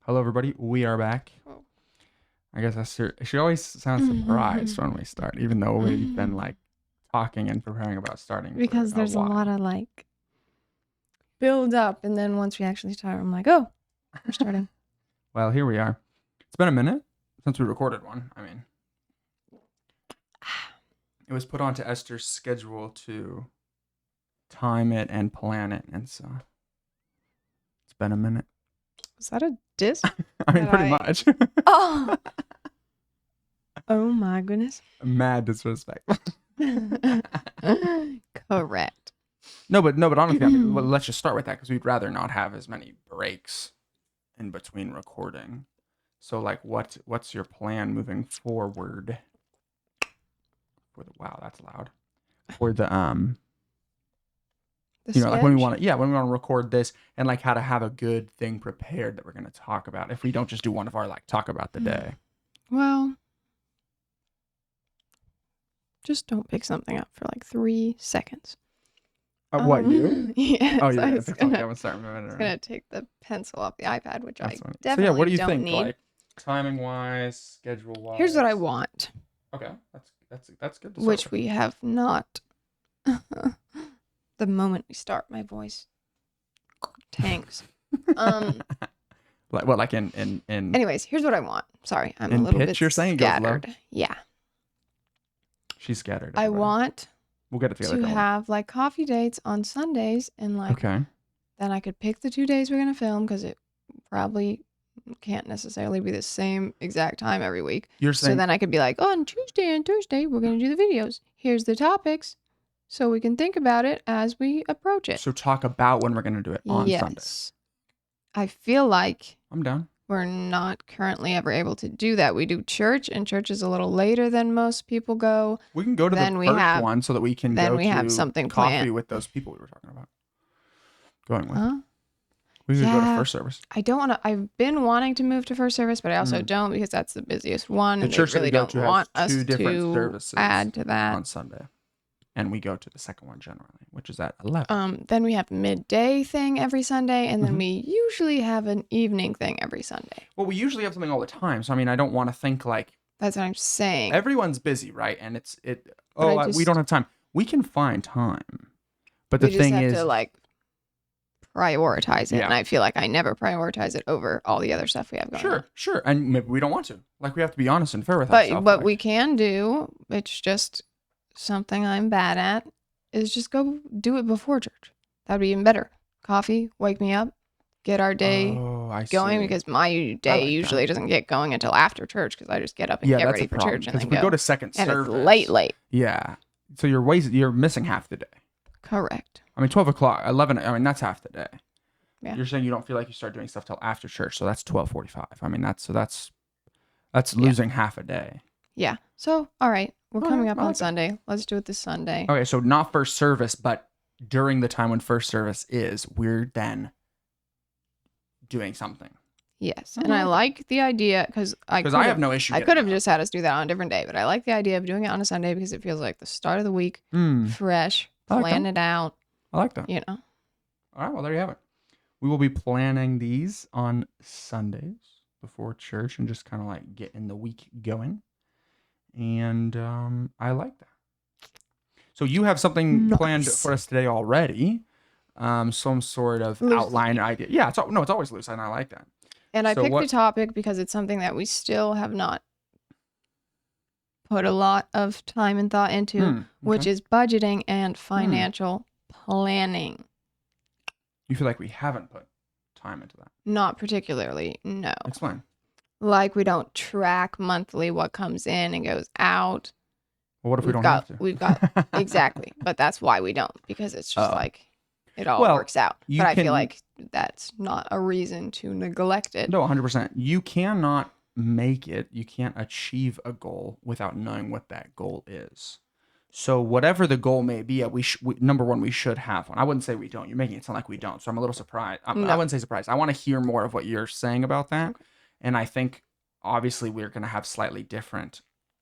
Hello, everybody. We are back. Oh. I guess Esther, she always sounds surprised when we start, even though we've been like talking and preparing about starting Because for a there's a while. lot of like build up, and then once we actually start, I'm like, oh, we're starting. Well, here we are. It's been a minute since we recorded one. I mean, it was put onto Esther's schedule to time it and plan it, and so it's been a minute. Was that a diss? I mean, That pretty I- much. Oh. Oh my goodness. Mad disrespect. Correct. No, but honestly, I mean, let's just start with that because we'd rather not have as many breaks in between recording. So, like, what's your plan moving forward? Wow, that's loud. For the like when we want to record this and like how to have a good thing prepared that we're going to talk about. If we don't just do one of our like talk about the day. Well, just don't pick something up for like 3 seconds. What, you? Yeah. Oh, so yeah. I was gonna take the pencil off the iPad, which I funny. definitely So yeah, what do you don't think? need. Like timing wise, schedule wise. Here's what I want. Okay, that's good. Which we have not. The moment we start, my voice tanks. Like what? Like in. Anyways, here's what I want. Sorry, I'm in a little pitch, bit you're saying it goes low? scattered. Yeah, She's scattered. I everybody. want We'll get it together. to have like coffee dates on Sundays, and like Okay. then I could pick the 2 days we're gonna film because it probably can't necessarily be the same exact time every week. You're saying So then I could be like, on Tuesday and Thursday we're gonna do the videos. Here's the topics, so we can think about it as we approach it. so talk about when we're gonna do it on Sunday. I feel like I'm down. we're not currently ever able to do that. We do church, and church is a little later than most people go. We can go to Then the we first have- one so that we can then go we to have something coffee planned. with those people we were talking about. Going with. Huh? We could go to Yeah. first service. I don't want to. I've been wanting to move to first service, but I also don't because that's the busiest one. The And church they that we really go don't to has want us 2 different to services add to that. on Sunday, and we go to the second one generally, which is at 11. Then we have midday thing every Sunday, and then Mhm. we usually have an evening thing every Sunday. Well, we usually have something all the time, so I mean, I don't want to think like That's what I'm saying. everyone's busy, right? And we just- don't have time. We can find time, but we the just thing have is, to like prioritize it, Yeah. and I feel like I never prioritize it over all the other stuff we have going on. sure, and maybe we don't want to. Like we have to be honest and fair with But ourselves. what like, we can do, it's just something I'm bad at, is just go do it before church. That'd be even better. Coffee, wake me up, get our day I going, see. because my day like usually that. doesn't get going until after church because I just get up and Yeah, get that's ready a for problem church and because then if we go. go to second And service, it's late. Yeah, so you're missing half the day. Correct. I mean, 12 o'clock, 11. I mean, that's half the day. Yeah. You're saying you don't feel like you start doing stuff till after church, so that's 12:45. I mean, that's losing half a day. Yeah. So, all right. We're All coming right, up I on like that. Sunday. Let's do it this Sunday. Okay, so not first service, but during the time when first service is, we're then doing something. Yes. I And I like like the idea because I have no issue. I getting could have up. just had us do that on a different day, but I like the idea of doing it on a Sunday because it feels like the start of the week, fresh, I like plan it out, I like that. you know. All right, well, there you have it. We will be planning these on Sundays before church and just kind of like getting the week going. And I like that. So you have something planned Nice. for us today already. Some sort of Loosely. outline idea. Yeah, it's always loose, and I like that. And I So picked what- the topic because it's something that we still have not put a lot of time and thought into, which okay. is budgeting and financial planning. You feel like we haven't put time into that. Not particularly, no. Explain. Like we don't track monthly what comes in and goes out. Well, what if we We've don't got- have to? we've got- Exactly. But that's why we don't, because it's just Uh-oh. like it all Well, works out. you But I can- feel like that's not a reason to neglect it. No, 100%. You cannot make it. You can't achieve a goal without knowing what that goal is. So whatever the goal may be, number one, we should have one. I wouldn't say we don't. You're making it sound like we don't. So I'm a little surprised. I No. wouldn't say surprised. I want to hear more of what you're saying about that. And I think obviously we're going to have slightly different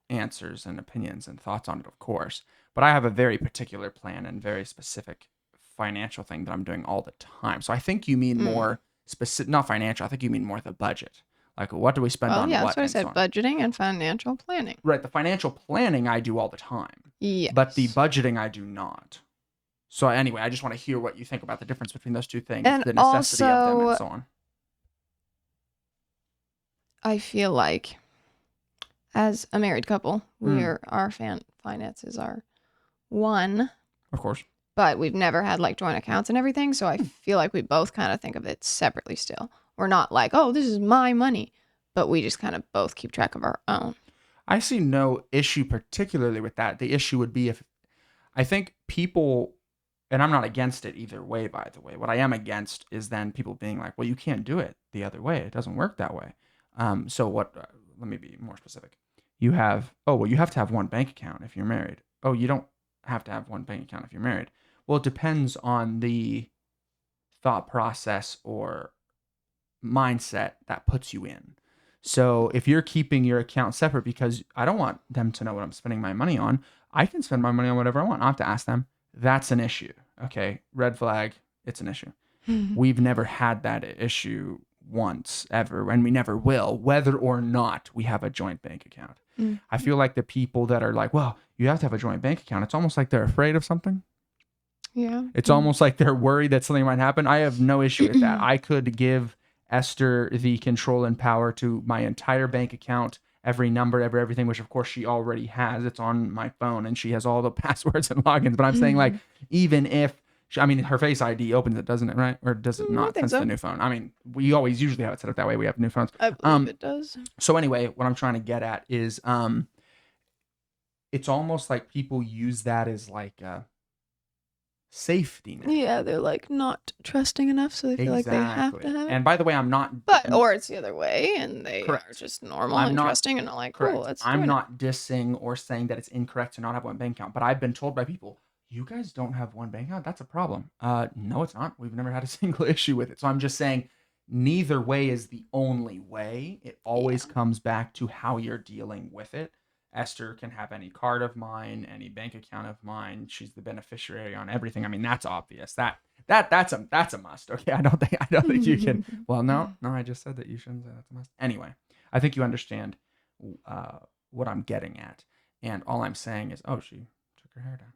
answers and opinions and thoughts on it, of course. But I have a very particular plan and very specific financial thing that I'm doing all the time. So I think you mean more specific, not financial. I think you mean more the budget. Like, what do we spend Well, on yeah, what that's what I and so said. on. Budgeting and financial planning. Right. The financial planning I do all the time, Yes. but the budgeting I do not. So anyway, I just want to hear what you think about the difference between those two things, And the necessity of them, and also, so on. I feel like as a married couple, our finances are one, Of course. but we've never had like joint accounts and everything. So I feel like we both kind of think of it separately still. We're not like, oh, this is my money, but we just kind of both keep track of our own. I see no issue particularly with that. The issue would be if I think people, and I'm not against it either way, by the way. What I am against is then people being like, well, you can't do it the other way. It doesn't work that way. So what, let me be more specific. You have to have one bank account if you're married. Oh, you don't have to have one bank account if you're married. Well, it depends on the thought process or mindset that puts you in. So if you're keeping your account separate because I don't want them to know what I'm spending my money on, I can spend my money on whatever I want. I don't have to ask them. That's an issue. Okay, red flag. It's an issue. We've never had that issue once ever, and we never will, whether or not we have a joint bank account. I feel like the people that are like, well, you have to have a joint bank account, it's almost like they're afraid of something. Yeah. It's almost like they're worried that something might happen. I have no issue with that. I could give Esther the control and power to my entire bank account, every number, everything, which of course she already has. It's on my phone and she has all the passwords and logins. But I'm saying like, even if, her Face ID opens it, doesn't it, right? Or does it not since the new phone? I mean, we always usually have it set up that way. We have new phones. I believe it does. So anyway, what I'm trying to get at is it's almost like people use that as like a safety net. Yeah, they're like not trusting enough, so they feel like they have to have it. And by the way, I'm not. Or it's the other way, and they are just normal and trusting and not like, cool, let's do it. I'm not dissing or saying that it's incorrect to not have one bank account, but I've been told by people, you guys don't have one bank account? That's a problem. No, it's not. We've never had a single issue with it. So I'm just saying neither way is the only way. It always comes back to how you're dealing with it. Esther can have any card of mine, any bank account of mine. She's the beneficiary on everything. I mean, that's obvious. That's a must. Okay, I don't think you can. Well, no, I just said that you shouldn't say that's a must. Anyway, I think you understand what I'm getting at, and all I'm saying is, oh, she took her hair down.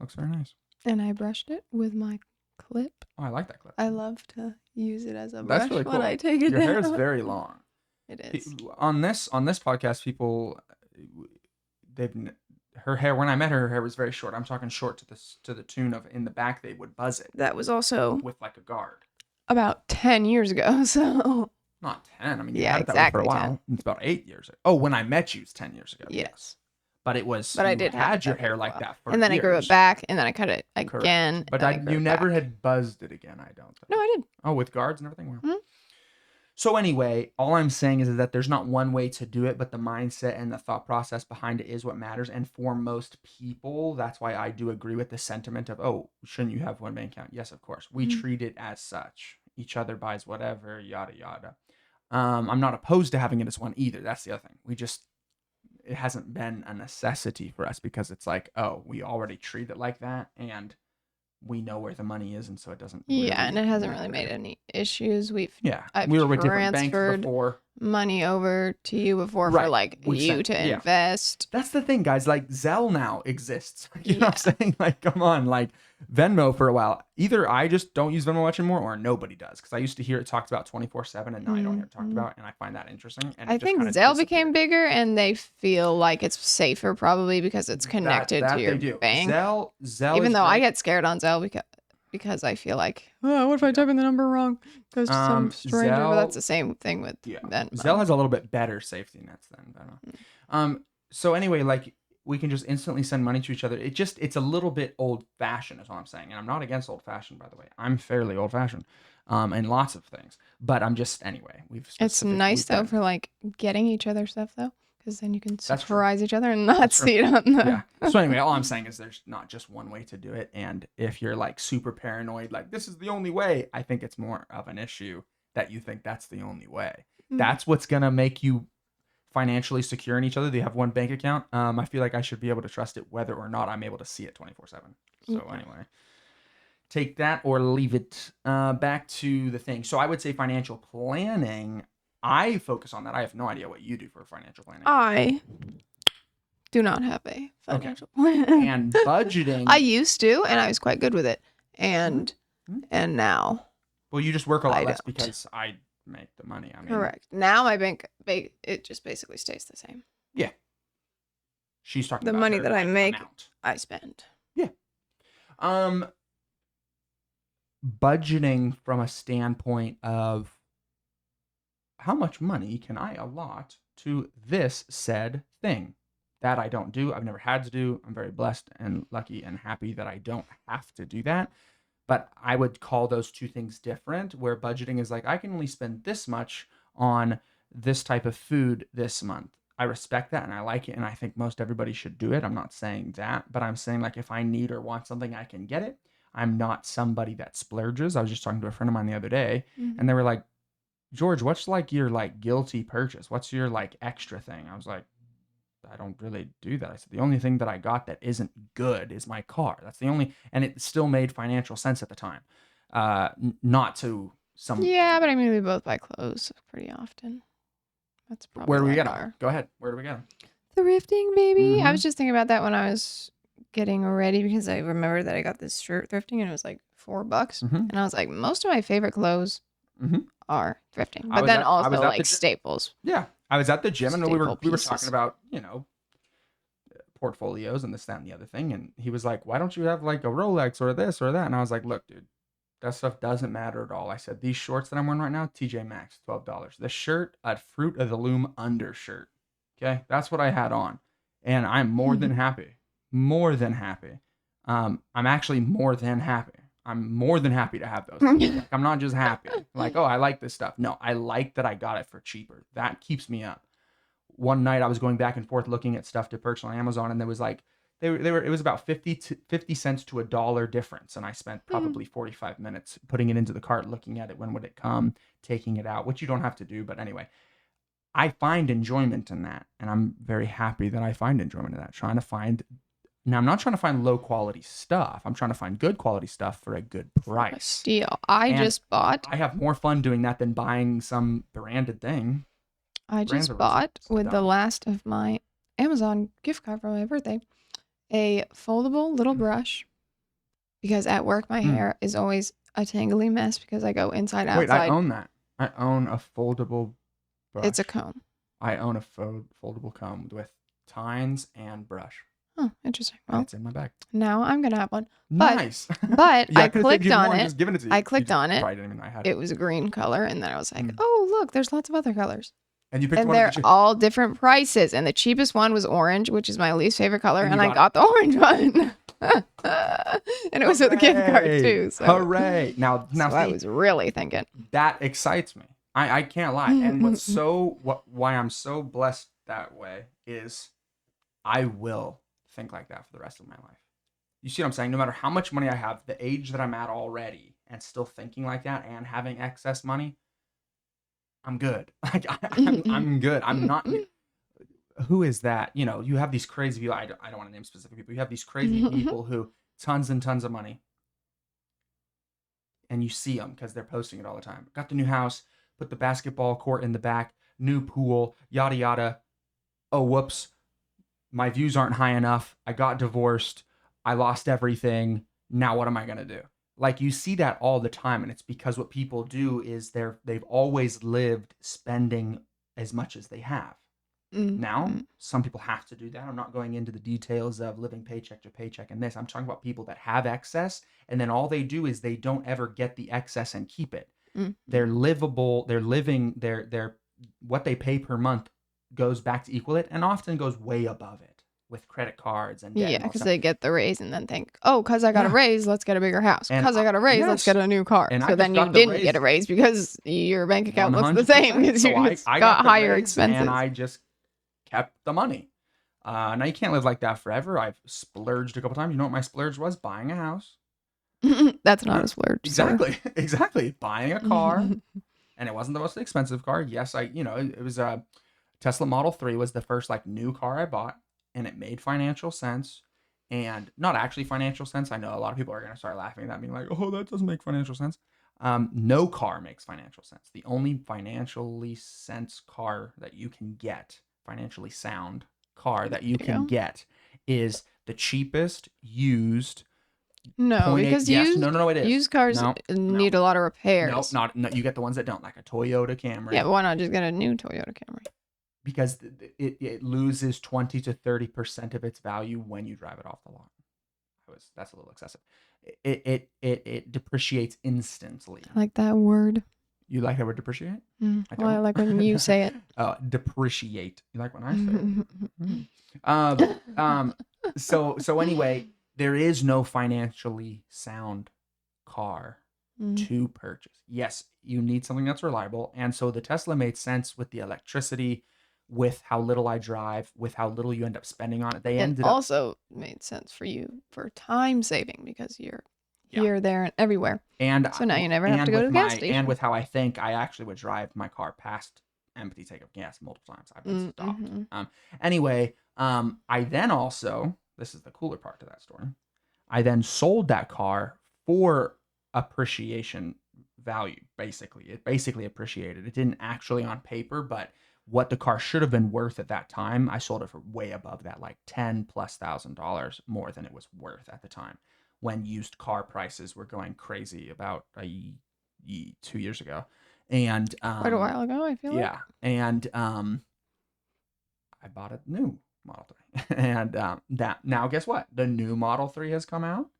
Looks very nice. And I brushed it with my clip. Oh, I like that clip. I love to use it as a brush That's really cool. when I take it Your down. hair is very long. It is. On this podcast, people, her hair, when I met her hair was very short. I'm talking short to the tune of in the back they would buzz it. That was also with like a guard. About 10 years ago, so. Not 10. I mean, you had that for a while. 10. It's about 8 years ago. Oh, when I met you, it's 10 years ago. Yes. But it was. But I did had your hair like that for and then years. I grew it back, and then I cut it again. But you never had buzzed it again. I don't think. No, I did. Oh, with guards and everything. Well. So anyway, all I'm saying is that there's not one way to do it, but the mindset and the thought process behind it is what matters. And for most people, that's why I do agree with the sentiment of, oh, shouldn't you have one bank account? Yes, of course. We treat it as such. Each other buys whatever, yada yada. I'm not opposed to having it as one either. That's the other thing. It hasn't been a necessity for us because it's like, oh, we already treat it like that, and we know where the money is, and so it doesn't. And it hasn't really made any issues. We were with different banks before. Money over to you before for like you to invest. That's the thing, guys. Like Zelle now exists. You know what I'm saying? Like, come on, like Venmo for a while. Either I just don't use Venmo much anymore, or nobody does. Because I used to hear it talked about 24/7, and now I don't hear it talked about, and I find that interesting. And I think Zelle became bigger, and they feel like it's safer probably because it's connected to your bank. Zelle. Even though I get scared on Zelle because I feel like, oh, what if I type in the number wrong? Goes to some stranger. But that's the same thing with Venmo. Zelle has a little bit better safety nets than Venmo. So anyway, like we can just instantly send money to each other. It's a little bit old fashioned is what I'm saying. And I'm not against old fashioned, by the way. I'm fairly old fashioned in lots of things. But I'm just, anyway. It's nice though for like getting each other stuff though. Because then you can surprise each other and not see it on the... Yeah. So anyway, all I'm saying is there's not just one way to do it. And if you're like super paranoid, like this is the only way, I think it's more of an issue that you think that's the only way. That's what's going to make you financially secure in each other. They have one bank account. I feel like I should be able to trust it whether or not I'm able to see it 24/7. So anyway, take that or leave it. Back to the thing. So I would say financial planning. I focus on that. I have no idea what you do for financial planning. I do not have a Okay. financial plan. And budgeting. I used to, and I was quite good with it. And now Well, you just work a lot I less don't. because I make the money. I mean, Correct. Now my bank, it just basically stays the same. yeah. She's talking The about money her, that I like, make, amount. I spend. Yeah. Budgeting from a standpoint of how much money can I allot to this said thing? That I don't do. I've never had to do. I'm very blessed and lucky and happy that I don't have to do that. But I would call those two things different, where budgeting is like, I can only spend this much on this type of food this month. I respect that and I like it. And I think most everybody should do it. I'm not saying that, but I'm saying, like, if I need or want something, I can get it. I'm not somebody that splurges. I was just talking to a friend of mine the other day, and they were like, George, what's like your like guilty purchase? What's your like extra thing? I was like, I don't really do that. I said, the only thing that I got that isn't good is my car. That's the only, and it still made financial sense at the time. Not to some. Yeah, but I mean, we both buy clothes pretty often. That's probably Where do we like get them? Go ahead. Where do we get them? thrifting, baby. I was just thinking about that when I was getting ready because I remember that I got this shirt thrifting and it was like $4. And I was like, most of my favorite clothes are thrifting, but then also like staples. Yeah, I was at the gym and we were pieces. talking about, portfolios and this, that, and the other thing. And he was like, why don't you have like a Rolex or this or that? And I was like, look, dude, that stuff doesn't matter at all. I said, these shorts that I'm wearing right now, TJ Maxx, $12. The shirt, a Fruit of the Loom undershirt. Okay, that's what I had on. And I'm more than happy. More than happy. I'm actually more than happy. I'm more than happy to have those. Like, I'm not just happy. Like, oh, I like this stuff. No, I like that I got it for cheaper. That keeps me up. One night I was going back and forth looking at stuff to purchase on Amazon, and there was like, it was about 50 cents to $1 difference. And I spent probably 45 minutes putting it into the cart, looking at it. When would it come? Taking it out, which you don't have to do. But anyway, I find enjoyment in that. And I'm very happy that I find enjoyment in that. Now, I'm not trying to find low quality stuff. I'm trying to find good quality stuff for a good price. Steal. I have more fun doing that than buying some branded thing. I just bought, with the last of my Amazon gift card for my birthday, a foldable little brush, because at work my hair is always a tangly mess because I go inside outside. Wait, I own that. I own a foldable brush. It's a comb. I own a foldable comb with tines and brush. Oh, interesting. Well, it's in my bag. Now I'm gonna have one. Nice. But I clicked on it. Just giving it to you. I clicked on it. Right, I mean, I had it was a green color, and then I was like, oh, look, there's lots of other colors. And you picked and one. They're all different prices, and the cheapest one was orange, which is my least favorite color, and I got the orange one. And it was with a gift card too. So. Hooray! Now, so I was really thinking. That excites me. I can't lie. And why I'm so blessed that way is I will think like that for the rest of my life. You see what I'm saying? No matter how much money I have, the age that I'm at already, and still thinking like that and having excess money, I'm good. Like I'm good. I'm not. Who is that? You have these crazy people. I don't want to name specific people. You have these crazy people who tons and tons of money, and you see them because they're posting it all the time. Got the new house, put the basketball court in the back, new pool, yada yada. Oh, whoops. My views aren't high enough. I got divorced. I lost everything. Now what am I going to do? Like, you see that all the time, and it's because what people do is they've always lived spending as much as they have. Now, some people have to do that. I'm not going into the details of living paycheck to paycheck and this. I'm talking about people that have excess, and then all they do is they don't ever get the excess and keep it. They're livable. They're living. They're what they pay per month goes back to equal it, and often goes way above it with credit cards and debt. Yeah, because they get the raise and then think, oh, because I got a raise, let's get a bigger house. Because I got a raise, let's get a new car. And so then you didn't get a raise because your bank account looks the same because you got higher expenses. And I just kept the money. Now you can't live like that forever. I've splurged a couple times. You know what my splurge was? Buying a house. That's not a splurge. Exactly. Buying a car. And it wasn't the most expensive car. Yes, it was a Tesla Model 3 was the first like new car I bought, and it made financial sense. and not actually financial sense. I know a lot of people are going to start laughing at that, being like, oh, that doesn't make financial sense. No car makes financial sense. The only financially sense car that you can get, financially sound car that you can get, is the cheapest used No, because Yes, no, it is. used cars need a lot of repairs. No, you get the ones that don't, like a Toyota Camry. Yeah, but why not just get a new Toyota Camry? Because it loses 20 to 30% of its value when you drive it off the lot. That's a little excessive. It depreciates instantly. I like that word. You like that word, depreciate? I like when you say it. Depreciate. You like when I say it? So anyway, there is no financially sound car to purchase. Yes, you need something that's reliable, and so the Tesla made sense with the electricity, with how little I drive, with how little you end up spending on it. It also made sense for you for time saving because you're here, there, and everywhere. And so now you never have to go to the gas station. And with how I think, I actually would drive my car past empty tank of gas multiple times. I've been stopped. Anyway, I then also, this is the cooler part to that story, I then sold that car for appreciation value, basically. It basically appreciated. It didn't actually on paper, but what the car should have been worth at that time, I sold it for way above that, like $10,000+ more than it was worth at the time, when used car prices were going crazy about 2 years ago. And quite a while ago, I feel like. Yeah. And I bought a new Model 3. And that now, guess what? The new Model 3 has come out.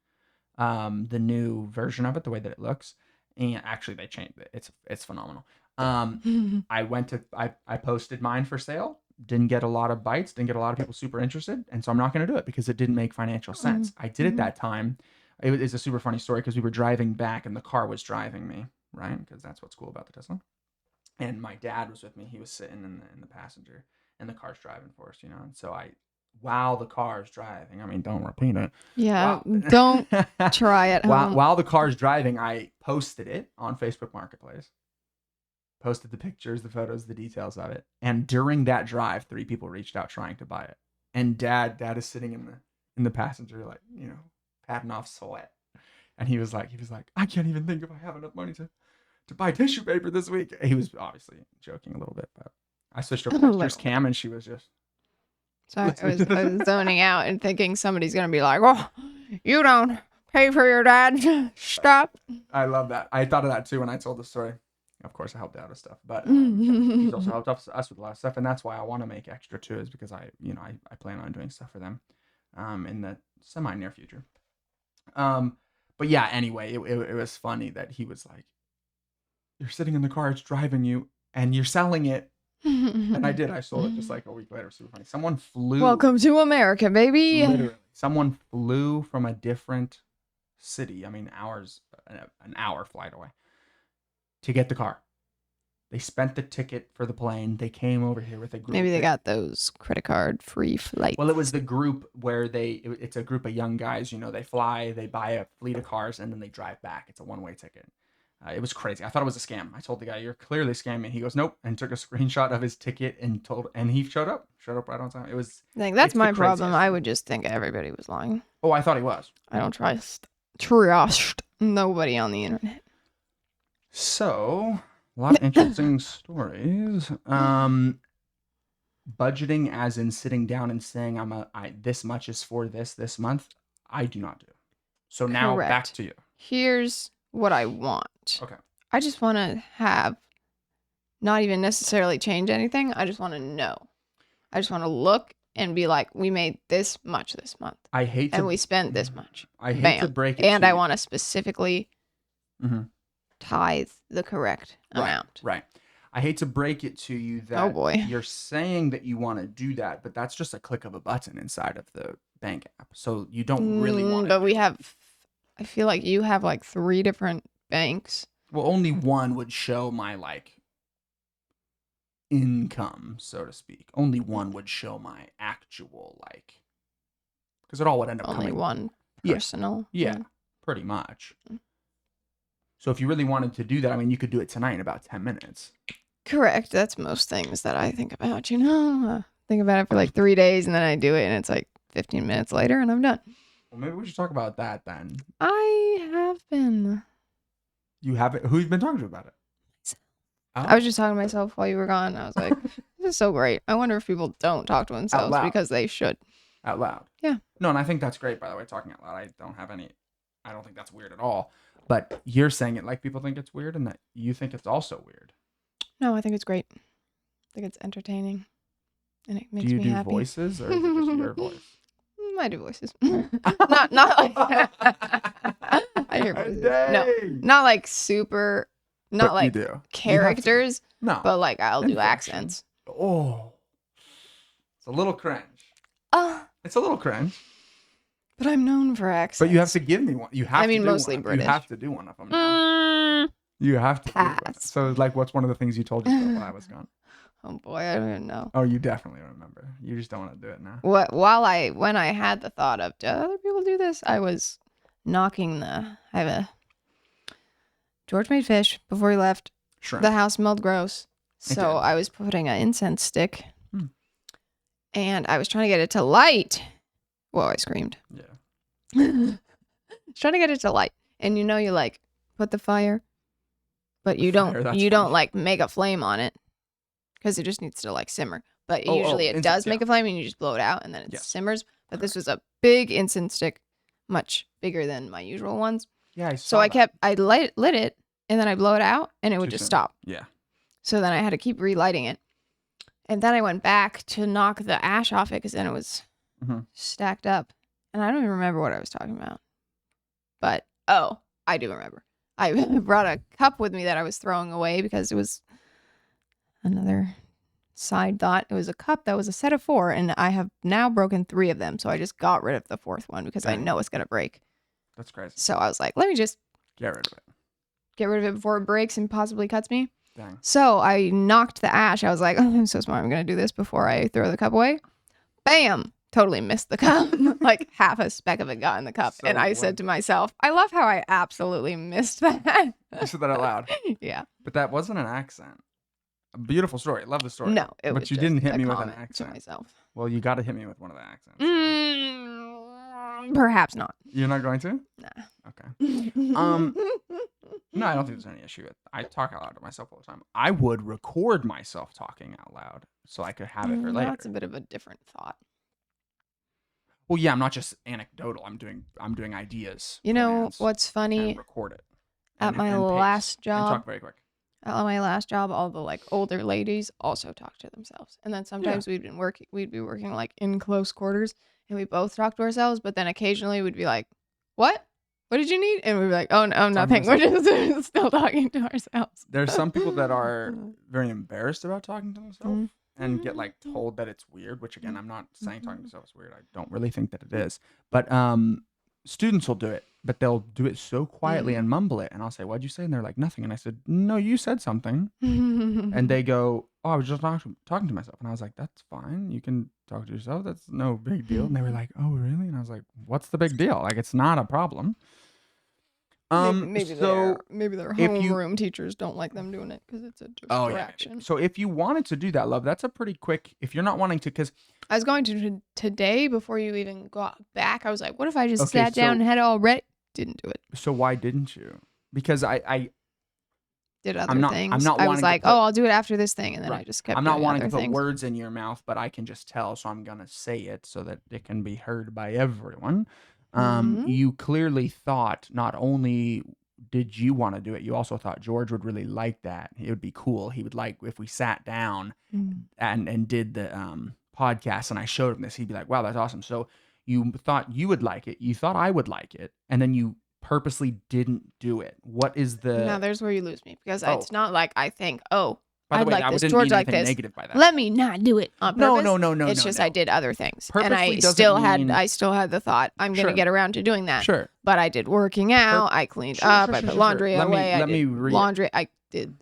The new version of it, the way that it looks. And actually they changed it. It's phenomenal. I posted mine for sale. Didn't get a lot of bites. Didn't get a lot of people super interested. And so I'm not going to do it because it didn't make financial sense. I did it that time. It's a super funny story because we were driving back and the car was driving me, right? Because that's what's cool about the Tesla. And my dad was with me. He was sitting in the passenger and the car's driving for us, And so while the car's driving, I mean, don't repeat it. Yeah, don't try it. While the car's driving, I posted it on Facebook Marketplace. Posted the pictures, the photos, the details of it. And during that drive, 3 people reached out trying to buy it. And dad is sitting in the passenger, like, patting off sweat. And he was like, I can't even think if I have enough money to buy tissue paper this week. He was obviously joking a little bit, but I switched over to Esther's cam and she was just. Sorry, I was zoning out and thinking somebody's going to be like, oh, you don't pay for your dad. Stop. I love that. I thought of that too when I told the story. Of course, I helped out with stuff, but he's also helped us with a lot of stuff, and that's why I want to make extra too, is because I plan on doing stuff for them, in the semi near future. But yeah, anyway, it was funny that he was like, "You're sitting in the car, it's driving you, and you're selling it," and I did. I sold it just like a week later. Super funny. Someone flew. Welcome to America, baby. Literally, someone flew from a different city. I mean, an hour flight away. To get the car. They spent the ticket for the plane. They came over here with a group. Maybe they got those credit card free flights. Well, it was the group where it's a group of young guys, they fly, they buy a fleet of cars, and then they drive back. It's a one-way ticket. It was crazy. I thought it was a scam. I told the guy, "You're clearly scamming." He goes, "Nope," and took a screenshot of his ticket and he showed up right on time. It was. I think that's my problem. I would just think everybody was lying. Oh, I thought he was. I don't trust nobody on the internet. So, a lot of interesting stories. Budgeting, as in sitting down and saying, this much is for this month, I do not do. So now back to you. Here's what I want. Okay. I just want to have, not even necessarily change anything. I just want to know. I just want to look and be like, we made this much this month. And we spent this much. I hate to break it. And I want to specifically tithe the correct amount. Right. I hate to break it to you that you're saying that you want to do that, but that's just a click of a button inside of the bank app. So you don't really want to. But I feel like you have like 3 different banks. Well, only one would show my income, so to speak. Only one would show my actual because it all would end up only coming. One personal. Yeah, pretty much. So if you really wanted to do that, I mean, you could do it tonight in about 10 minutes. Correct. That's most things that I think about, Think about it for like 3 days and then I do it and it's like 15 minutes later, and I'm done. Well, maybe we should talk about that then. I have been. You haven't? Who's been talking to you about it? Oh. I was just talking to myself while you were gone. I was like, this is so great. I wonder if people don't talk to themselves because they should. Out loud. Yeah. No, and I think that's great, by the way, talking out loud. I don't think that's weird at all. But you're saying it like people think it's weird and that you think it's also weird. No, I think it's great. I think it's entertaining. And it makes me happy. Do you do voices or is it just your voice? I do voices. not like I hear voices. No, not like super, not like characters. No, but like I'll do accents. Oh, it's a little cringe. It's a little cringe. But I'm known for accents. But you have to give me one. You have. I mean, mostly British. You have to do one of them. Now. You have to. Pass. Do one. So, like, what's one of the things you told yourself while I was gone? Oh boy, I don't even know. Oh, you definitely remember. You just don't want to do it now. When I had the thought of, do other people do this? I was knocking George made fish before he left. Shrimp. The house smelled gross. So I was putting an incense stick and I was trying to get it to light. Whoa, I screamed. Yeah. I was trying to get it to light. And you like put the fire, but you don't like make a flame on it. Because it just needs to like simmer. But usually it does make a flame and you just blow it out and then it simmers. But this was a big incense stick, much bigger than my usual ones. Yeah, So I lit it and then I blow it out and it would just stop. Yeah. So then I had to keep relighting it. And then I went back to knock the ash off it because then it was stacked up. And I don't even remember what I was talking about. But, I do remember. I brought a cup with me that I was throwing away because it was another side thought. It was a cup that was a set of 4, and I have now broken 3 of them. So I just got rid of the 4th one because I know it's going to break. That's crazy. So I was like, let me just get rid of it. Get rid of it before it breaks and possibly cuts me. Dang. So I knocked the ash. I was like, I'm so smart. I'm going to do this before I throw the cup away. Bam! Totally missed the cup. Like half a speck of it got in the cup. And I said to myself, I love how I absolutely missed that. You said that out loud. Yeah. But that wasn't an accent. A beautiful story. Love the story. No, it was but you didn't hit me with an accent. To myself. Well, you got to hit me with one of the accents. Perhaps not. You're not going to? Nah. Okay. No, I don't think there's any issue with it. I talk out loud to myself all the time. I would record myself talking out loud so I could have it for later. That's a bit of a different thought. Well, yeah, I'm not just anecdotal. I'm doing ideas. You know what's funny? And record it. At my last job. Talk very quick. At my last job, all the like older ladies also talk to themselves, and then sometimes we'd be working like in close quarters, and we both talk to ourselves. But then occasionally we'd be like, "What? What did you need?" And we'd be like, "Oh no, nothing. We're just still talking to ourselves." There's some people that are very embarrassed about talking to themselves. And get like told that it's weird, which again, I'm not saying talking to myself is weird. I don't really think that it is. But students will do it, but they'll do it so quietly and mumble it. And I'll say, "What'd you say?" And they're like, "Nothing." And I said, "No, you said something." And they go, "Oh, I was just talking to myself." And I was like, "That's fine. You can talk to yourself. That's no big deal." And they were like, "Oh, really?" And I was like, "What's the big deal? Like, it's not a problem." Maybe their homeroom teachers don't like them doing it because it's a distraction. Yeah. So if you wanted to do that, love, that's a pretty quick. If you're not wanting to, because I was going to today before you even got back. I was like, what if I just sat down and had it all ready? Didn't do it. So why didn't you? Because I did other things. I was like, I'll do it after this thing, and then I just kept. I'm not wanting to put things. Words in your mouth, but I can just tell, so I'm gonna say it so that it can be heard by everyone. You clearly thought not only did you want to do it, you also thought George would really like that. It would be cool. He would like if we sat down and did the podcast and I showed him this, he'd be like, "Wow, that's awesome." So you thought you would like it. You thought I would like it. And then you purposely didn't do it. What is the... Now, there's where you lose me because it's not like I think, by the way, like this. George like this. Negative by that. Let me not do it on purpose. No. It's just I did other things, Purposely and I still had the thought I'm going to get around to doing that. Sure, but I did working out. I cleaned up. I put laundry away. I did laundry. I did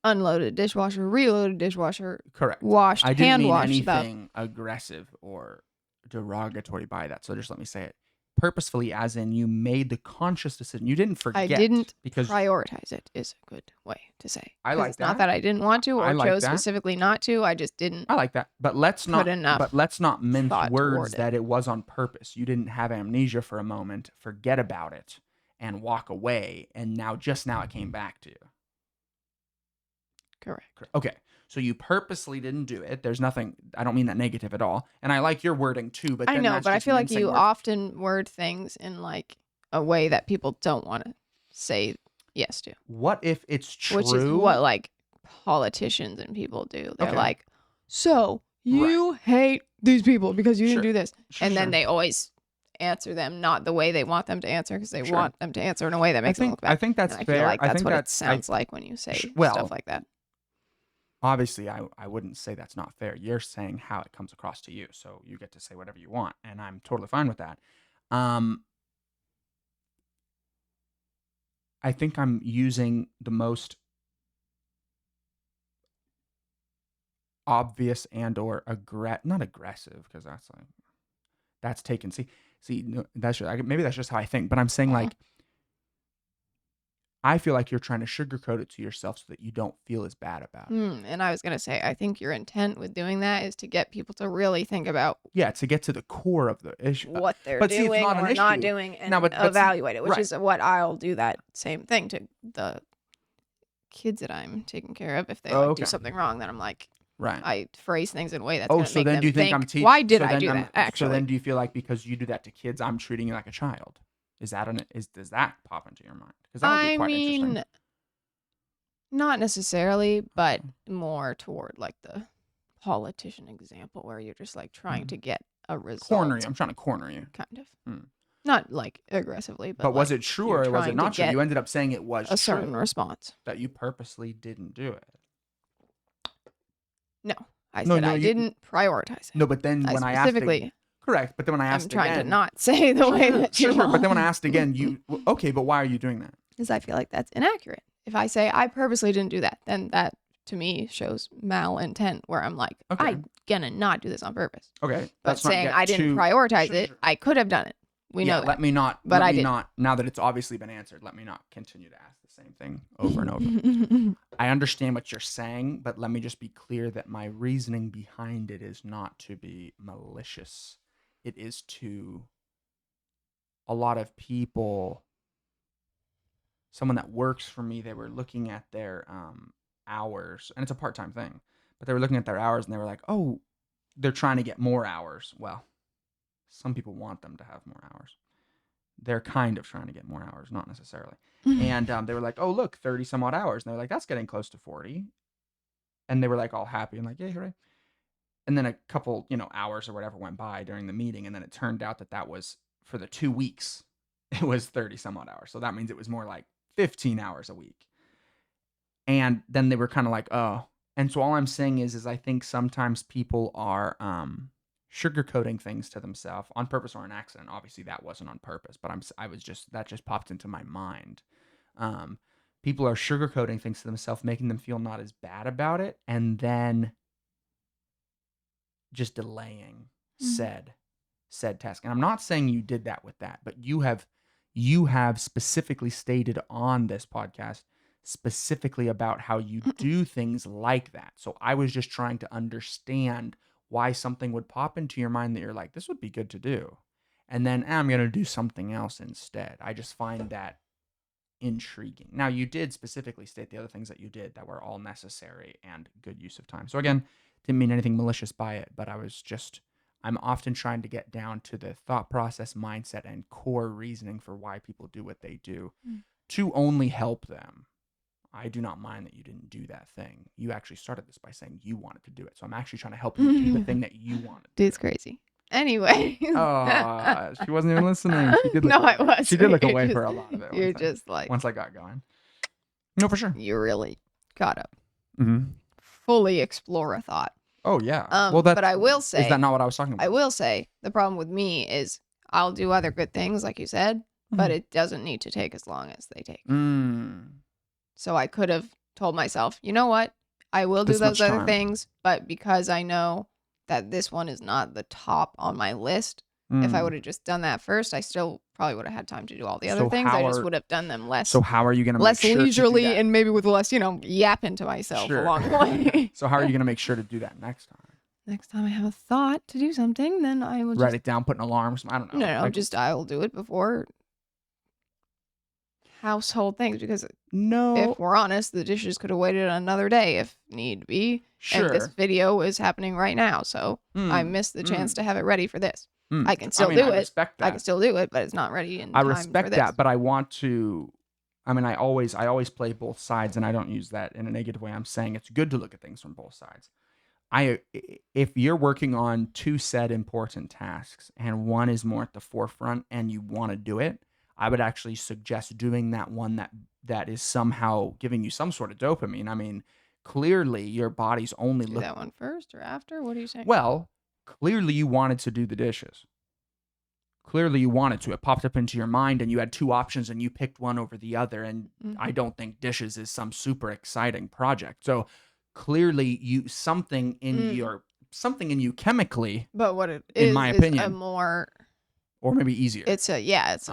unloaded dishwasher, reloaded dishwasher. Correct. Washed. I didn't hand mean washed anything stuff. aggressive or derogatory by that. So just let me say it. purposefully, as in you made the conscious decision. You didn't forget. I didn't because prioritize it is a good way to say. I like it's not that I didn't want to or chose specifically not to. I just didn't. I like that. But let's not mince words it. that it was on purpose. You didn't have amnesia for a moment, forget about it, and walk away, and now it came back to you. Correct. Okay. So you purposely didn't do it. There's nothing, I don't mean that negative at all. And I like your wording too, but I know, but I feel like you words. often word things in like a way that people don't want to say yes to. What if it's true? Which is what like politicians and people do. They're like, so you hate these people because you didn't do this. And then they always answer them not the way they want them to answer because they want them to answer in a way that makes them look bad. I think that's fair. I feel like that's what it sounds like when you say stuff like that. Obviously, I wouldn't say that's not fair. You're saying how it comes across to you, so you get to say whatever you want, and I'm totally fine with that. I think I'm using the most obvious and or not aggressive, because that's taken. No, maybe that's just how I think, but I'm saying like, I feel like you're trying to sugarcoat it to yourself so that you don't feel as bad about it. And I was going to say, I think your intent with doing that is to get people to really think about... Yeah, to get to the core of the issue. What they're doing or not doing and evaluate it, which is what I'll do that same thing to the kids that I'm taking care of. If they do something wrong, then I'm like... Right. I phrase things in a way that's going to make then them do you think think, why did I do that, actually? So then do you feel like because you do that to kids, I'm treating you like a child? Does that pop into your mind? Because that would be quite interesting. Not necessarily, but more toward like the politician example where you're just like trying to get a result. Corner you. I'm trying to corner you. Kind of. Not like aggressively, but was it true or was it not true? You ended up saying it was a certain response. That you purposely didn't do it. No. I said I didn't prioritize it. No, but then when I asked... Correct, but then when I asked again... I'm trying to not say the way that you want. But then when I asked again, okay, but why are you doing that? Because I feel like that's inaccurate. If I say I purposely didn't do that, then that to me shows malintent where I'm like, I'm gonna not do this on purpose. Okay. But saying I didn't prioritize it, I could have done it. We know that. Let me not, but I didn't. Now that it's obviously been answered, let me not continue to ask the same thing over and over. I understand what you're saying, but let me just be clear that my reasoning behind it is not to be malicious. It is to a lot of people, someone that works for me, they were looking at their hours, and it's a part-time thing, but they were looking at their hours and they were like, oh, they're trying to get more hours. Well, some people want them to have more hours. They're kind of trying to get more hours, not necessarily. And they were like, oh, look, 30 some odd hours. And they were like, that's getting close to 40. And they were like all happy and like, yeah, hooray. And then a couple, hours or whatever went by during the meeting. And then it turned out that was for the 2 weeks. It was 30 some odd hours. So that means it was more like 15 hours a week. And then they were kind of like, oh. And so all I'm saying is I think sometimes people are sugarcoating things to themselves on purpose or an accident. Obviously that wasn't on purpose, but that just popped into my mind. People are sugarcoating things to themselves, making them feel not as bad about it, and then just delaying said task. And I'm not saying you did that with that, but you have specifically stated on this podcast specifically about how you do things like that. So I was just trying to understand why something would pop into your mind that you're like, this would be good to do. And then I'm going to do something else instead. I just find that intriguing. Now, you did specifically state the other things that you did that were all necessary and good use of time. So again, didn't mean anything malicious by it, but I'm often trying to get down to the thought process, mindset, and core reasoning for why people do what they do to only help them. I do not mind that you didn't do that thing. You actually started this by saying you wanted to do it. So I'm actually trying to help you do the thing that you wanted. Dude's crazy. Anyway. Oh, she wasn't even listening. I was. She did look away for a lot of it. You're just like. Once I got going. No, for sure. You really got up. Fully explore a thought. Oh, yeah. But I will say. Is that not what I was talking about? I will say the problem with me is I'll do other good things, like you said, but it doesn't need to take as long as they take. So I could have told myself, you know what? I will do those other things, but because I know that this one is not the top on my list, If I would have just done that first, I still probably would have had time to do all the other So things. I just how would have done them less so how are you going to make less sure to do leisurely that? and maybe with less, yapping to myself Sure. along the way. So how are you going to make sure to do that next time? Next time I have a thought to do something, then I will Write it down, put an alarm. I don't know. No, I'll do it before household things because if we're honest, the dishes could have waited another day if need be. Sure. And this video is happening right now, so I missed the chance to have it ready for this. I can still do it. Respect that. I can still do it, but it's not ready in time. I respect that, but I want to. I always play both sides, and I don't use that in a negative way. I'm saying it's good to look at things from both sides. If you're working on two set important tasks and one is more at the forefront and you want to do it, I would actually suggest doing that one that is somehow giving you some sort of dopamine. I mean, clearly your body's only do that one first or after? What are you saying? Well, clearly you wanted to do the dishes. Clearly you wanted to. It popped up into your mind and you had two options and you picked one over the other. And I don't think dishes is some super exciting project. So clearly something in you chemically, but what it in is my opinion, a more or maybe easier. It's a less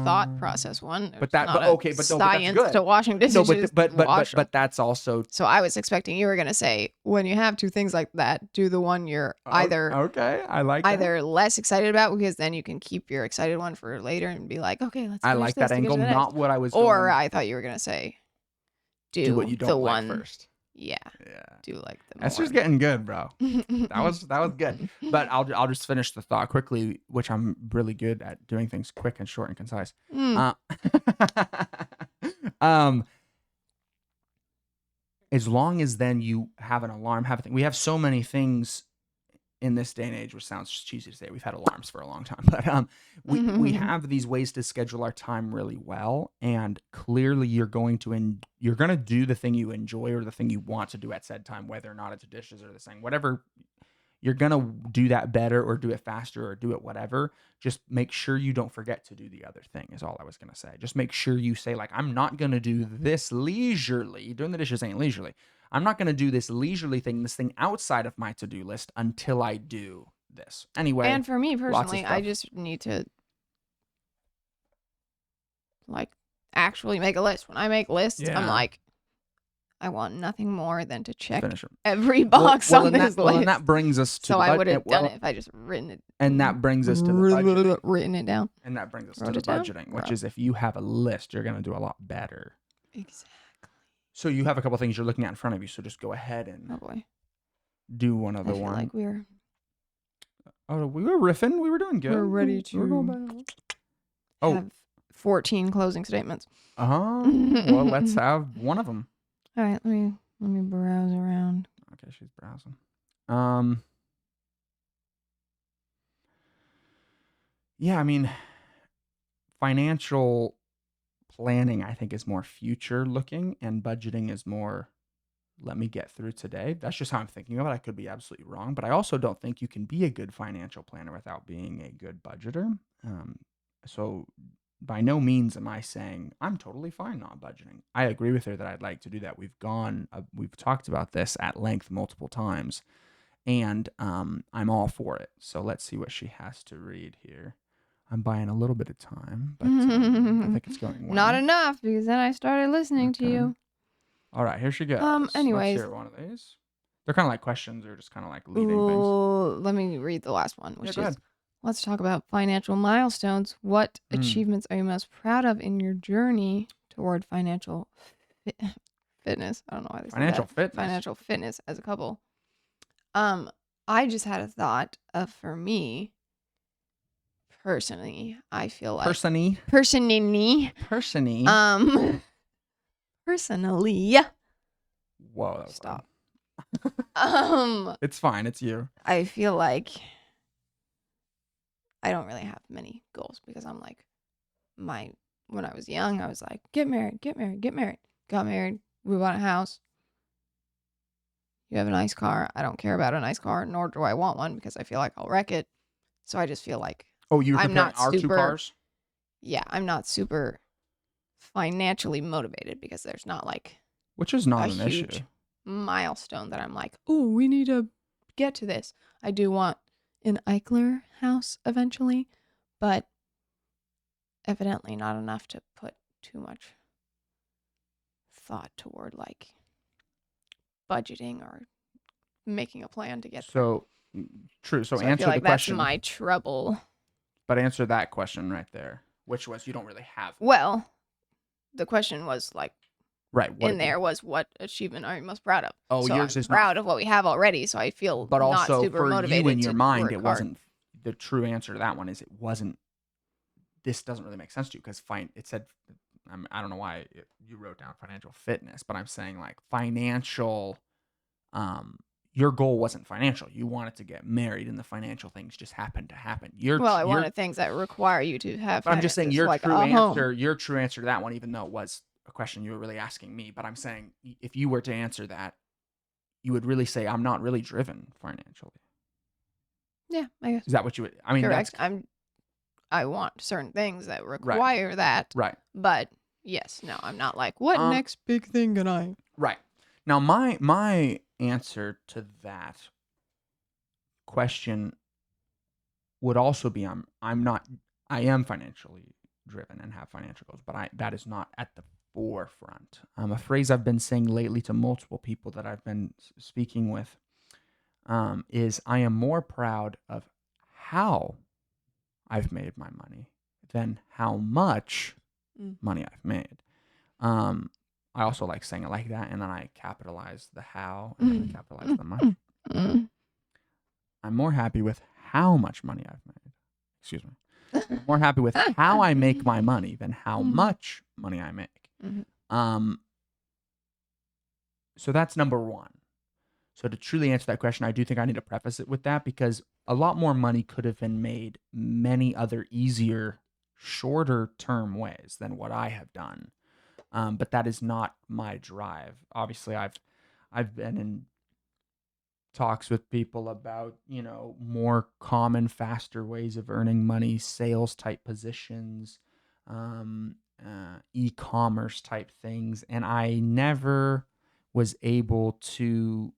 thought process one. But science good. To washing dishes. No, but that's also. So I was expecting you were gonna say when you have two things like that, do the one you're either I like either less excited about because then you can keep your excited one for later and be like, okay, let's. I like that angle. Not what I was. Or I thought you were gonna say, do what you don't the like one first. Yeah. Do like the Esther's getting good, bro. That was good. But I'll just finish the thought quickly, which I'm really good at doing things quick and short and concise. As long as then you have an alarm, we have so many things in this day and age, which sounds cheesy to say. We've had alarms for a long time, but we have these ways to schedule our time really well, and clearly you're going to do the thing you enjoy or the thing you want to do at said time, whether or not it's dishes or the thing, whatever. You're gonna do that better or do it faster or do it whatever. Just make sure you don't forget to do the other thing is all I was gonna say. Just make sure you say, like, I'm not gonna do this leisurely. Doing the dishes ain't leisurely. I'm not going to do this leisurely thing, this thing outside of my to-do list until I do this. Anyway. And for me personally, I just need to actually make a list. When I make lists, I'm like, I want nothing more than to check every box on this list. Well, and that brings us to I would have done it if I just written it. And that brings us to the budgeting. Written it down. And that brings us to the budgeting, which is if you have a list, you're going to do a lot better. Exactly. So you have a couple things you're looking at in front of you. So just go ahead and do one other one. Like we were riffing. We were doing good. We're ready to have 14 closing statements. Well, let's have one of them. All right. Let me browse around. Okay, she's browsing. Yeah, I mean, financial planning, I think, is more future looking, and budgeting is more, let me get through today. That's just how I'm thinking of it. I could be absolutely wrong, but I also don't think you can be a good financial planner without being a good budgeter. So by no means am I saying I'm totally fine not budgeting. I agree with her that I'd like to do that. We've talked about this at length multiple times, and I'm all for it. So let's see what she has to read here. I'm buying a little bit of time, but I think it's going well. Not enough, because then I started listening to you. All right, here she goes. Anyways. Let's hear one of these. They're kind of like questions or just kind of like leading things. Let me read the last one, which is, let's talk about financial milestones. What achievements are you most proud of in your journey toward financial fitness? I don't know why they say that. Financial fitness as a couple. I just had a thought of, for me, personally, I feel like personally. Whoa, that was stop. It's fine. It's you. I feel like I don't really have many goals because I'm like, when I was young, I was like, get married. Got married. We bought a house. You have a nice car. I don't care about a nice car, nor do I want one because I feel like I'll wreck it. So I just feel like you're comparing our two cars? Yeah, I'm not super financially motivated because there's not like which is not an issue. Milestone that I'm like, oh, we need to get to this. I do want an Eichler house eventually, but evidently not enough to put too much thought toward like budgeting or making a plan to get there. So true. So, I answer feel like the question. that's my trouble. But answer that question right there, which was you don't really have. Well, the question was like, right. In there was what achievement are you most proud of? Oh, so yours I'm is proud not, of what we have already. So I feel but not also super for motivated you in your to mind, work it hard. wasn't the true answer to that one. Is it wasn't. This doesn't really make sense to you because it said, I don't know why you wrote down financial fitness, but I'm saying like financial. Your goal wasn't financial. You wanted to get married, and the financial things just happened to happen. I wanted things that require you to have. But I'm just saying your like true answer. Your true answer to that one, even though it was a question you were really asking me, but I'm saying if you were to answer that, you would really say I'm not really driven financially. Yeah, I guess. Is that what you would? I mean, correct. I want certain things that Right. require that. Right. But yes, no, I'm not like, what next big thing can I? Right. Now, my answer to that question would also be I am financially driven and have financial goals, but that is not at the forefront. A phrase I've been saying lately to multiple people that I've been speaking with is I am more proud of how I've made my money than how much money I've made. I also like saying it like that, and then I capitalize the how and then I capitalize the much. I'm more happy with how much money I've made. Excuse me. I'm more happy with how I make my money than how much money I make. So that's number one. So to truly answer that question, I do think I need to preface it with that because a lot more money could have been made many other easier, shorter term ways than what I have done. But that is not my drive. Obviously, I've been in talks with people about, more common, faster ways of earning money, sales type positions, e-commerce type things. And I never was able to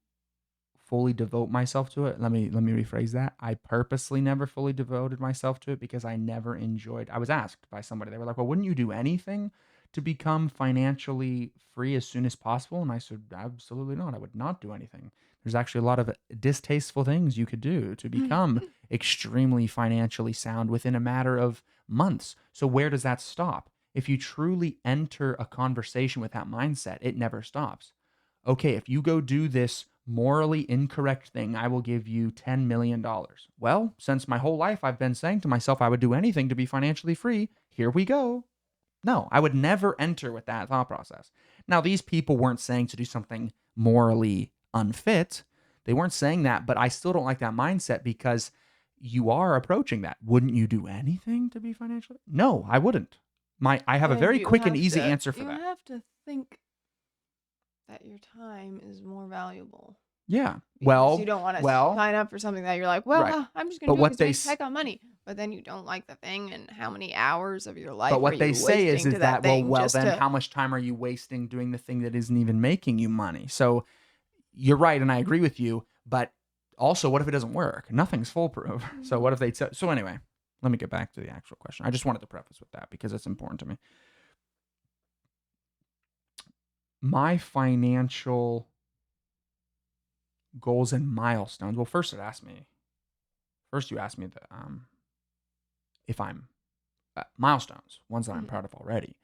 fully devote myself to it. Let me rephrase that. I purposely never fully devoted myself to it because I never enjoyed. I was asked by somebody. They were like, "Well, wouldn't you do anything to become financially free as soon as possible?" And I said, "Absolutely not. I would not do anything. There's actually a lot of distasteful things you could do to become extremely financially sound within a matter of months." So where does that stop? If you truly enter a conversation with that mindset, it never stops. Okay, if you go do this morally incorrect thing, I will give you $10 million. Well, since my whole life I've been saying to myself I would do anything to be financially free, here we go. No, I would never enter with that thought process. Now, these people weren't saying to do something morally unfit. They weren't saying that, but I still don't like that mindset because you are approaching that. Wouldn't you do anything to be financially? No, I wouldn't. I have a very quick and easy answer for that. You have to think that your time is more valuable. Yeah. Because you don't want to sign up for something that you're like, well, I'm just going to do it because I got money. But then you don't like the thing and how many hours of your life but what they say is that, well, then how much time are you wasting doing the thing that isn't even making you money? So you're right, and I agree with you, but also what if it doesn't work? Nothing's foolproof. So what if they so anyway, let me get back to the actual question. I just wanted to preface with that because it's important to me. My financial goals and milestones. Well, first you asked me if I'm milestones, ones that I'm proud of already.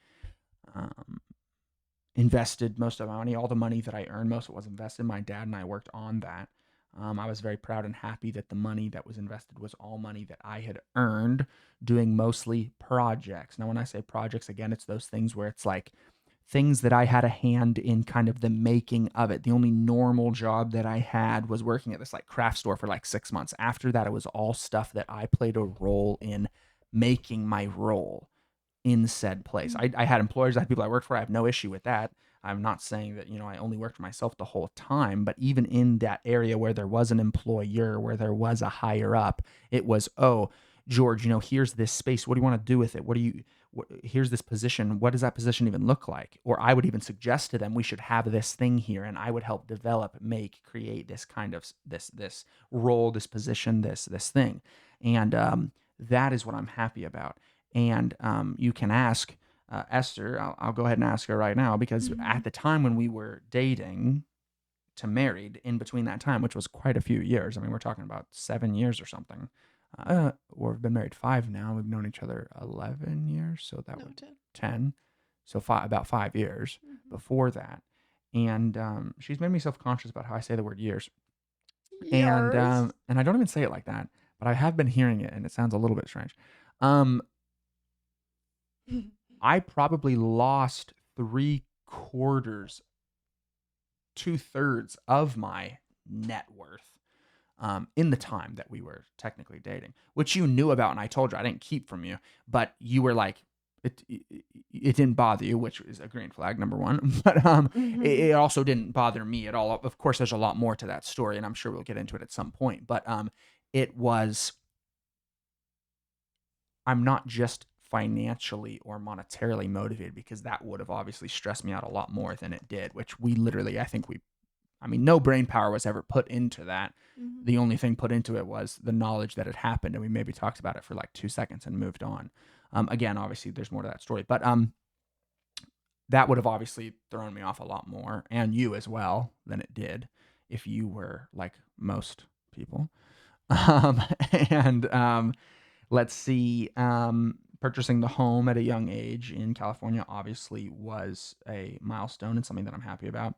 Invested most of my money, all the money that I earned, most of it was invested. My dad and I worked on that. I was very proud and happy that the money that was invested was all money that I had earned doing mostly projects. Now, when I say projects, again, it's those things where it's like things that I had a hand in kind of the making of it. The only normal job that I had was working at this like craft store for like 6 months. After that, it was all stuff that I played a role in making my role in said place. I had employers, I had people I worked for. I have no issue with that. I'm not saying that, I only worked for myself the whole time, but even in that area where there was an employer, where there was a higher up, it was, oh, George, here's this space. What do you want to do with it? here's this position. What does that position even look like? Or I would even suggest to them, we should have this thing here, and I would help develop, create this kind of this role, this position, this thing. And that is what I'm happy about. And you can ask Esther. I'll go ahead and ask her right now, because at the time when we were dating to married, in between that time, which was quite a few years. I mean, we're talking about 7 years or something. We've been married 5 now. We've known each other 11 years, so that would 10. So about 5 years before that. And she's made me self-conscious about how I say the word years. And I don't even say it like that, but I have been hearing it, and it sounds a little bit strange. I probably lost 3/4, 2/3 of my net worth in the time that we were technically dating, which you knew about, and I told you I didn't keep from you, but you were like, it didn't bother you, which is a green flag, number one. But it also didn't bother me at all. Of course, there's a lot more to that story, and I'm sure we'll get into it at some point. But it was, I'm not just financially or monetarily motivated, because that would have obviously stressed me out a lot more than it did, which we literally, I mean, no brain power was ever put into that. The only thing put into it was the knowledge that it happened, and we maybe talked about it for like 2 seconds and moved on. Again, obviously, there's more to that story, but that would have obviously thrown me off a lot more, and you as well, than it did if you were like most people. And let's see, purchasing the home at a young age in California obviously was a milestone and something that I'm happy about.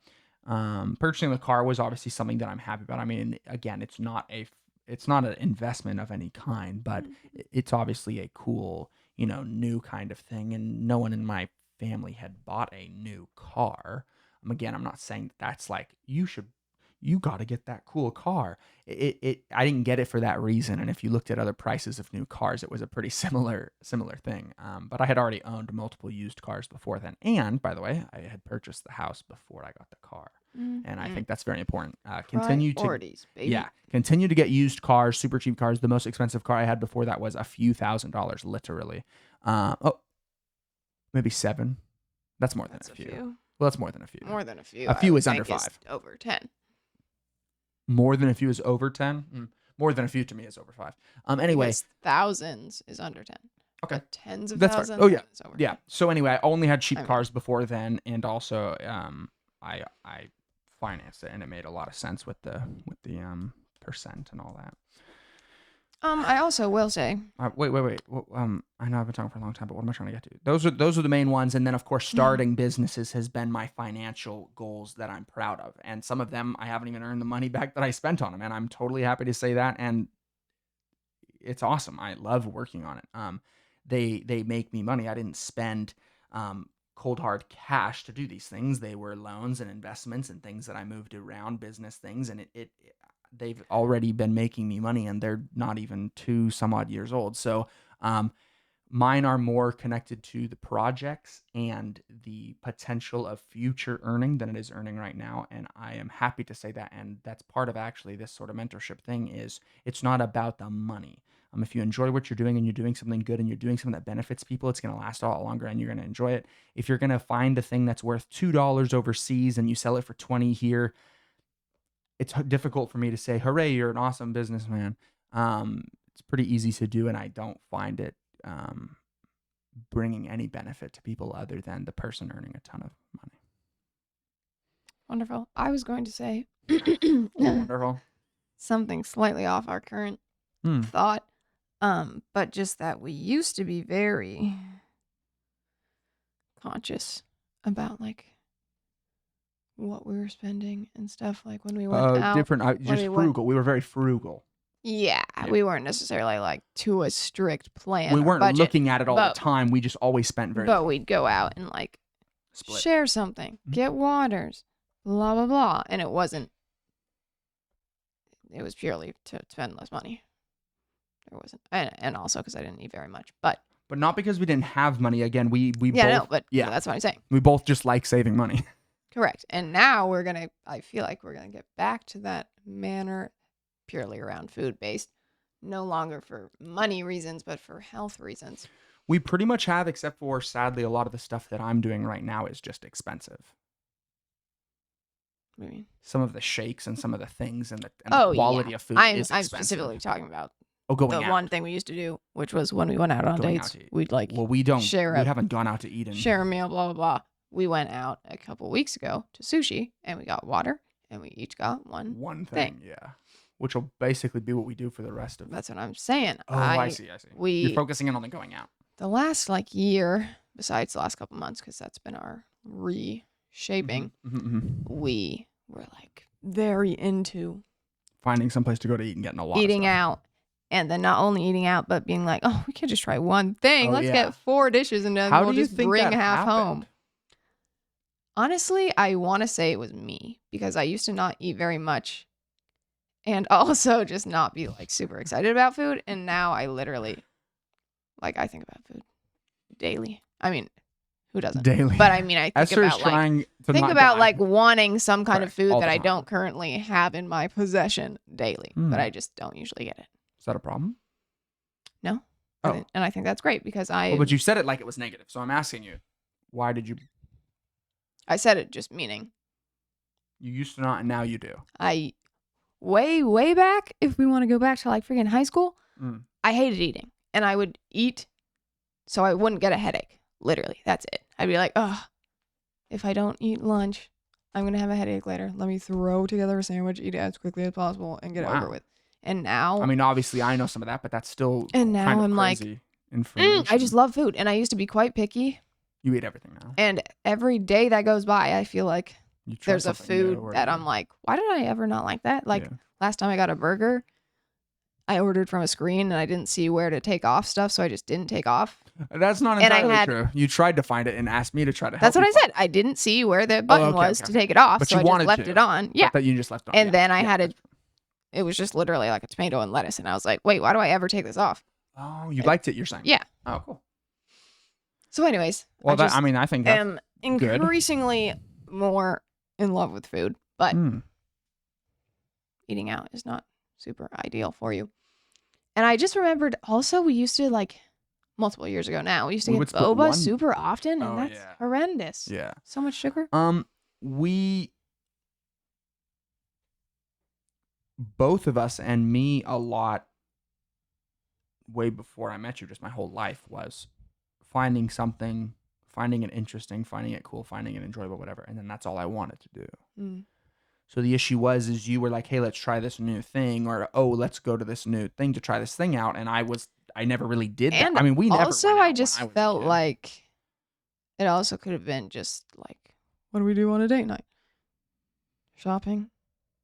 Purchasing the car was obviously something that I'm happy about. I mean, again, it's not an investment of any kind, but it's obviously a cool, new kind of thing. And no one in my family had bought a new car. Again, I'm not saying that's like, you got to get that cool car. I didn't get it for that reason. And if you looked at other prices of new cars, it was a pretty similar thing. But I had already owned multiple used cars before then. And by the way, I had purchased the house before I got the car. And I think that's very important. Continue to get used cars, super cheap cars. The most expensive car I had before that was a few $1,000s, literally. Maybe 7. That's more than a few. Well, that's more than a few. More than a few. A few is under 5. Over 10. More than a few is over 10. More than a few to me is over 5. Anyway, because thousands is under 10. Okay, but tens of that's thousands. Fair. Oh yeah, is over yeah. 10. So anyway, I only had cheap cars before then, and also I financed it, and it made a lot of sense with the percent and all that. I also will say. Wait. Well, I know I've been talking for a long time, but what am I trying to get to? Those are the main ones, and then of course, starting businesses has been my financial goals that I'm proud of, and some of them I haven't even earned the money back that I spent on them, and I'm totally happy to say that, and it's awesome. I love working on it. They make me money. I didn't spend cold hard cash to do these things. They were loans and investments and things that I moved around, business things, and they've already been making me money, and they're not even 2 some odd years old. So mine are more connected to the projects and the potential of future earning than it is earning right now. And I am happy to say that. And that's part of actually this sort of mentorship thing, is it's not about the money. If you enjoy what you're doing and you're doing something good and you're doing something that benefits people, it's going to last a lot longer and you're going to enjoy it. If you're going to find a thing that's worth $2 overseas and you sell it for 20 here, it's difficult for me to say, hooray, you're an awesome businessman. It's pretty easy to do, and I don't find it bringing any benefit to people other than the person earning a ton of money. Wonderful. I was going to say wonderful. Something slightly off our current thought, but just that we used to be very conscious about like what we were spending and stuff, like when we went out. Frugal. We were very frugal. Yeah, we weren't necessarily like to a strict plan. We weren't budget, looking at it all the time. We just always spent very little. But we'd go out and like share something, get waters, blah, blah, blah. And it was purely to spend less money. There wasn't, and also because I didn't eat very much, but not because we didn't have money. Again, we both, that's what I'm saying. We both just like saving money. Correct. And now I feel like we're going to get back to that manner purely around food based, no longer for money reasons, but for health reasons. We pretty much have, except for, sadly, a lot of the stuff that I'm doing right now is just expensive. What do you mean? Some of the shakes and some of the things and the quality of food is expensive. I'm specifically talking about going the out. one thing we used to do, which was when we went out on dates, we'd like we haven't gone out to eat and share a meal, blah, blah, blah. We went out a couple weeks ago to sushi and we got water and we each got one thing. Yeah. Which will basically be what we do for the rest of it. That's what I'm saying. Oh, I see. You're focusing in on the going out. The last year, besides the last couple months, because that's been our reshaping, we were like very into finding someplace to go to eat and getting a lot eating of stuff. out. And then not only eating out, but being like, oh, we can't just try one thing. Let's get 4 dishes and then we'll just bring half home. Honestly, I want to say it was me because I used to not eat very much and also just not be like super excited about food. And now I literally, I think about food daily. I mean, who doesn't? Daily. But I mean, I think Esther about is trying to think not about die. wanting some kind of food all that the I time. don't currently have in my possession daily, but I just don't usually get it. Is that a problem? No. Oh. And I think that's great because but you said it like it was negative. So I'm asking you, why did you? I said it just meaning. You used to not, and now you do. Way back, if we want to go back to freaking high school, I hated eating. And I would eat so I wouldn't get a headache. Literally, that's it. I'd be like, oh, if I don't eat lunch, I'm going to have a headache later. Let me throw together a sandwich, eat it as quickly as possible, and get it over with. And now... I mean, obviously, I know some of that, but that's still and now kind of I'm crazy information. I just love food. And I used to be quite picky. You eat everything now. And every day that goes by, I feel like there's a food that I'm like, why did I ever not like that? Last time I got a burger, I ordered from a screen and I didn't see where to take off stuff, so I just didn't take off. That's not entirely true. You tried to find it and asked me to try to help. That's what I said. I didn't see where the button was to take it off, but so I just left it on. Yeah. But you just left it on. And then I had it was just literally like a tomato and lettuce, and I was like, wait, why do I ever take this off? Oh, you liked it, you're saying? Yeah. Oh, cool. So anyways. Well, I think that's I'm increasingly more in love with food, but eating out is not super ideal for you. And I just remembered also we used to multiple years ago now, we used to get boba super often, and that's horrendous. Yeah. So much sugar. Both of us and me a lot way before I met you, just my whole life was finding something, finding it interesting, finding it cool, finding it enjoyable, whatever. And then that's all I wanted to do. So the issue is you were like, hey, let's try this new thing, or, oh, let's go to this new thing to try this thing out. And I never really did that. And I mean, we never also, went out I just felt like it also could have been just what do we do on a date night? Shopping,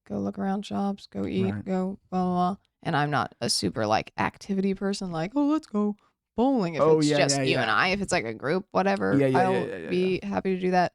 go look around shops, go eat, go blah, blah, blah. And I'm not a super activity person, oh, let's go bowling. If it's just you and I, if it's a group, whatever, I'll be happy to do that.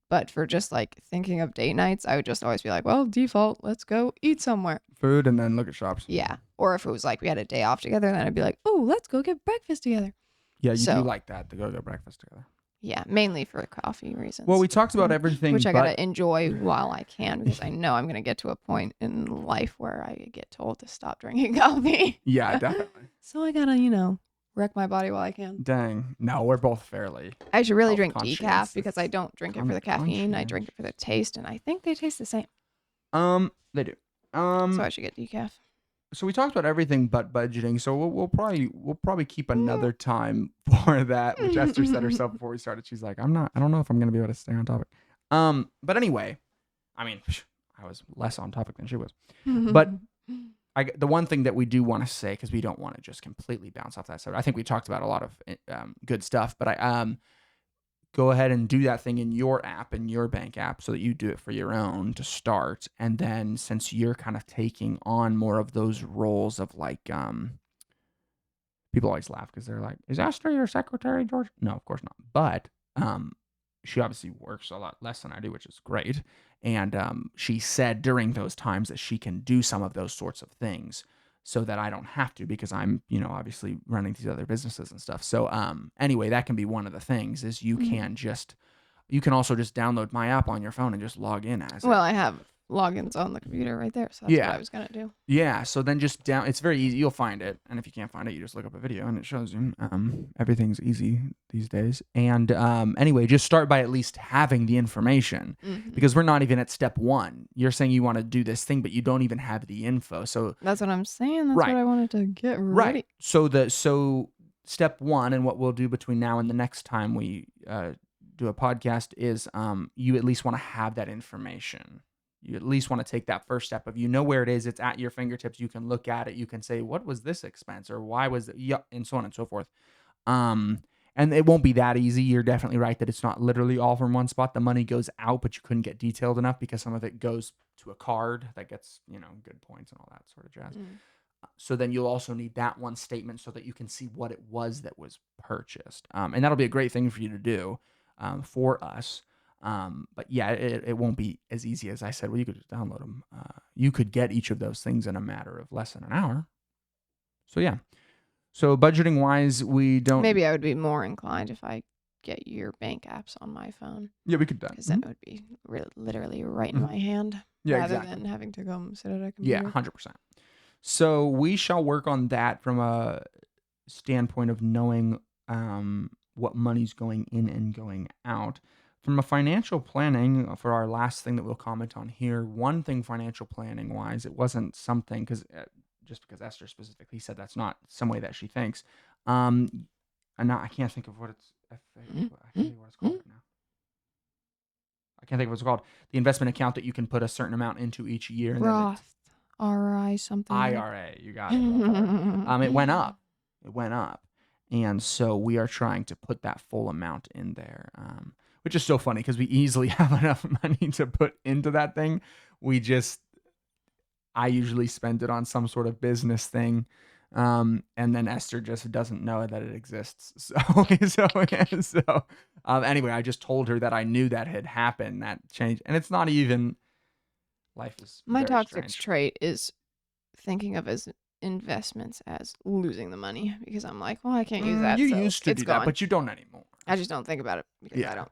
But for just thinking of date nights, I would just always be like, well, default, let's go eat somewhere. Food and then look at shops. Yeah. Or if it was we had a day off together, then I'd be like, oh, let's go get breakfast together. Yeah, you do like that, to go get breakfast together. Yeah, mainly for coffee reasons. Well, we talked about everything. Which I got to enjoy while I can, because I know I'm going to get to a point in life where I get told to stop drinking coffee. Yeah, definitely. So I got to, wreck my body while I can. Dang. No, we're both fairly. I should really drink decaf because I don't drink it for the caffeine. I drink it for the taste, and I think they taste the same. They do. So I should get decaf. So we talked about everything but budgeting. So we'll probably keep another time for that, which Esther said herself before we started. She's like, I don't know if I'm gonna be able to stay on topic. But anyway, I mean, I was less on topic than she was. But the one thing that we do want to say, because we don't want to just completely bounce off that subject. I think we talked about a lot of good stuff, but go ahead and do that thing in your app, in your bank app, so that you do it for your own to start. And then since you're kind of taking on more of those roles of people always laugh because they're like, is Esther your secretary, George? No, of course not. But she obviously works a lot less than I do, which is great. And she said during those times that she can do some of those sorts of things so that I don't have to, because I'm, obviously running these other businesses and stuff. So anyway, that can be one of the things is you can also just download my app on your phone and just log in as Well, I have logins on the computer right there. So that's what I was going to do. Yeah. So then just it's very easy. You'll find it. And if you can't find it, you just look up a video and it shows you. Everything's easy these days. And anyway, just start by at least having the information because we're not even at step 1. You're saying you want to do this thing, but you don't even have the info. So that's what I'm saying. That's what I wanted to get ready. Right. So step 1 and what we'll do between now and the next time we do a podcast is you at least want to have that information. You at least want to take that first step of where it is. It's at your fingertips. You can look at it. You can say, what was this expense or why was it? Yeah, and so on and so forth. And it won't be that easy. You're definitely right that it's not literally all from one spot. The money goes out, but you couldn't get detailed enough because some of it goes to a card that gets, good points and all that sort of jazz. So then you'll also need that one statement so that you can see what it was that was purchased. And that'll be a great thing for you to do for us. But yeah, it won't be as easy as I said. Well, you could just download them. You could get each of those things in a matter of less than an hour. So yeah. So budgeting wise, we don't. Maybe I would be more inclined if I get your bank apps on my phone. Yeah, we could do that. Because that would be literally right in my hand. Yeah, rather exactly. than having to go sit at a computer. Yeah, 100%. So we shall work on that from a standpoint of knowing what money's going in and going out. From a financial planning, for our last thing that we'll comment on here, one thing financial planning wise, it wasn't something just because Esther specifically said that's not some way that she thinks. And now I can't think of what it's. I can't think of what it's called right now. I can't think of what it's called. The investment account that you can put a certain amount into each year. And Roth, RI, something. IRA, you got it. It went up. And so we are trying to put that full amount in there. Which is so funny because we easily have enough money to put into that thing. I usually spend it on some sort of business thing. And then Esther just doesn't know that it exists. So anyway, I just told her that I knew that had happened, that change. And it's not even, life is my toxic strange. Trait is thinking of as investments as losing the money because I'm like, well, I can't use that. You so used to do that, but you don't anymore. I just don't think about it because I don't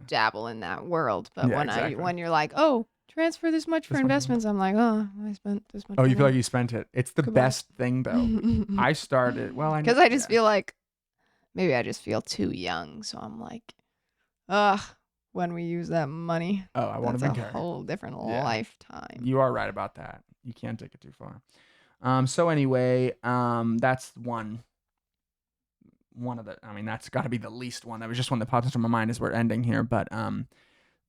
dabble in that world. But exactly. when you're like, oh, transfer this much for investments, I'm like, oh, I spent this much. Oh, you feel like you spent it. It's the best thing though. I started because I just feel like maybe I just feel too young, so I'm like, when we use that money, I want to be a whole different lifetime. You are right about that. You can't take it too far. So anyway, that's one of the, that's got to be the least one. That was just one that popped into my mind as we're ending here. But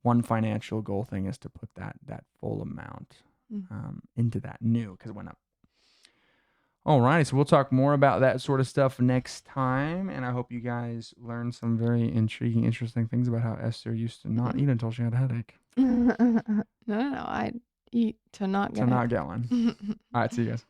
one financial goal thing is to put that full amount into that new because it went up. All right, so we'll talk more about that sort of stuff next time, and I hope you guys learned some very intriguing, interesting things about how Esther used to not eat until she had a headache. No, I'd eat to not get one. All right, see you guys.